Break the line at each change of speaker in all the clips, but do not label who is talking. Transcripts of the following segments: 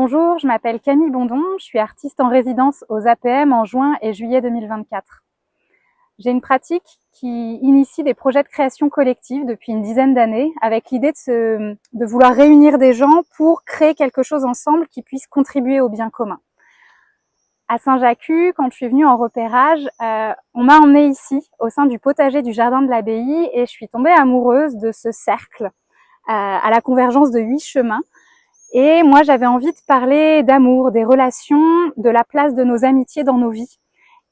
Bonjour, je m'appelle Camille Bondon, je suis artiste en résidence aux APM en juin et juillet 2024. J'ai une pratique qui initie des projets de création collective depuis une dizaine d'années avec l'idée de vouloir réunir des gens pour créer quelque chose ensemble qui puisse contribuer au bien commun. À Saint-Jacques, quand je suis venue en repérage, on m'a emmenée ici, au sein du potager du jardin de l'abbaye, et je suis tombée amoureuse de ce cercle à la convergence de 8 chemins. Et moi, j'avais envie de parler d'amour, des relations, de la place de nos amitiés dans nos vies.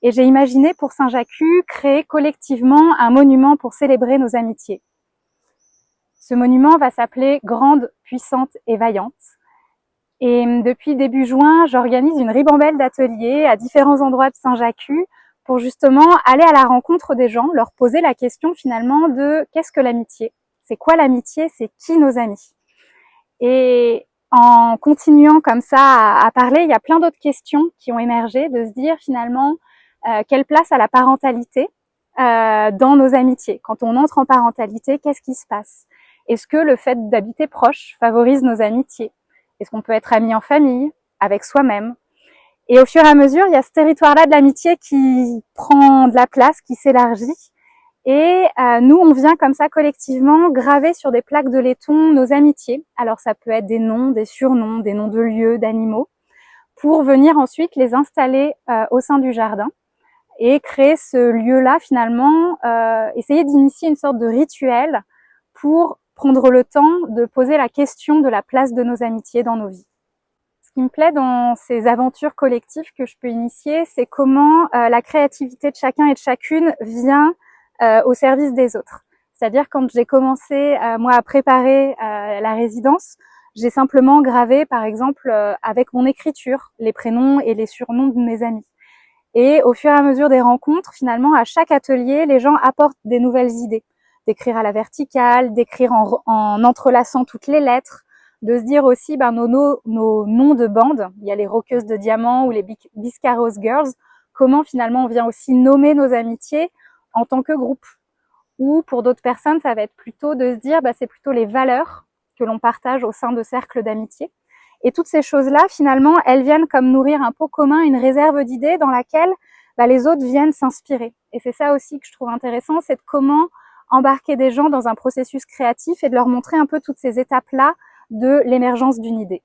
Et j'ai imaginé pour Saint-Jacques créer collectivement un monument pour célébrer nos amitiés. Ce monument va s'appeler Grande, puissante et vaillante. Et depuis début juin, j'organise une ribambelle d'ateliers à différents endroits de Saint-Jacques pour justement aller à la rencontre des gens, leur poser la question finalement de qu'est-ce que l'amitié ? C'est quoi l'amitié ? C'est qui nos amis ? Et en continuant comme ça à parler, il y a plein d'autres questions qui ont émergé, de se dire finalement quelle place a la parentalité dans nos amitiés. Quand on entre en parentalité, qu'est-ce qui se passe ? Est-ce que le fait d'habiter proche favorise nos amitiés ? Est-ce qu'on peut être ami en famille, avec soi-même ? Et au fur et à mesure, il y a ce territoire-là de l'amitié qui prend de la place, qui s'élargit. Et nous, on vient comme ça collectivement graver sur des plaques de laiton nos amitiés. Alors ça peut être des noms, des surnoms, des noms de lieux, d'animaux, pour venir ensuite les installer au sein du jardin et créer ce lieu-là finalement, essayer d'initier une sorte de rituel pour prendre le temps de poser la question de la place de nos amitiés dans nos vies. Ce qui me plaît dans ces aventures collectives que je peux initier, c'est comment la créativité de chacun et de chacune vient au service des autres. C'est-à-dire quand j'ai commencé moi à préparer la résidence, j'ai simplement gravé par exemple avec mon écriture les prénoms et les surnoms de mes amis. Et au fur et à mesure des rencontres, finalement à chaque atelier, les gens apportent des nouvelles idées, d'écrire à la verticale, d'écrire en entrelaçant toutes les lettres, de se dire aussi nos noms de bande, il y a les Roqueuses de Diamants ou les Biscarrosse Girls, comment finalement on vient aussi nommer nos amitiés en tant que groupe. Ou pour d'autres personnes, ça va être plutôt de se dire c'est plutôt les valeurs que l'on partage au sein de cercles d'amitié. Et toutes ces choses-là, finalement, elles viennent comme nourrir un pot commun, une réserve d'idées dans laquelle les autres viennent s'inspirer. Et c'est ça aussi que je trouve intéressant, c'est de comment embarquer des gens dans un processus créatif et de leur montrer un peu toutes ces étapes-là de l'émergence d'une idée.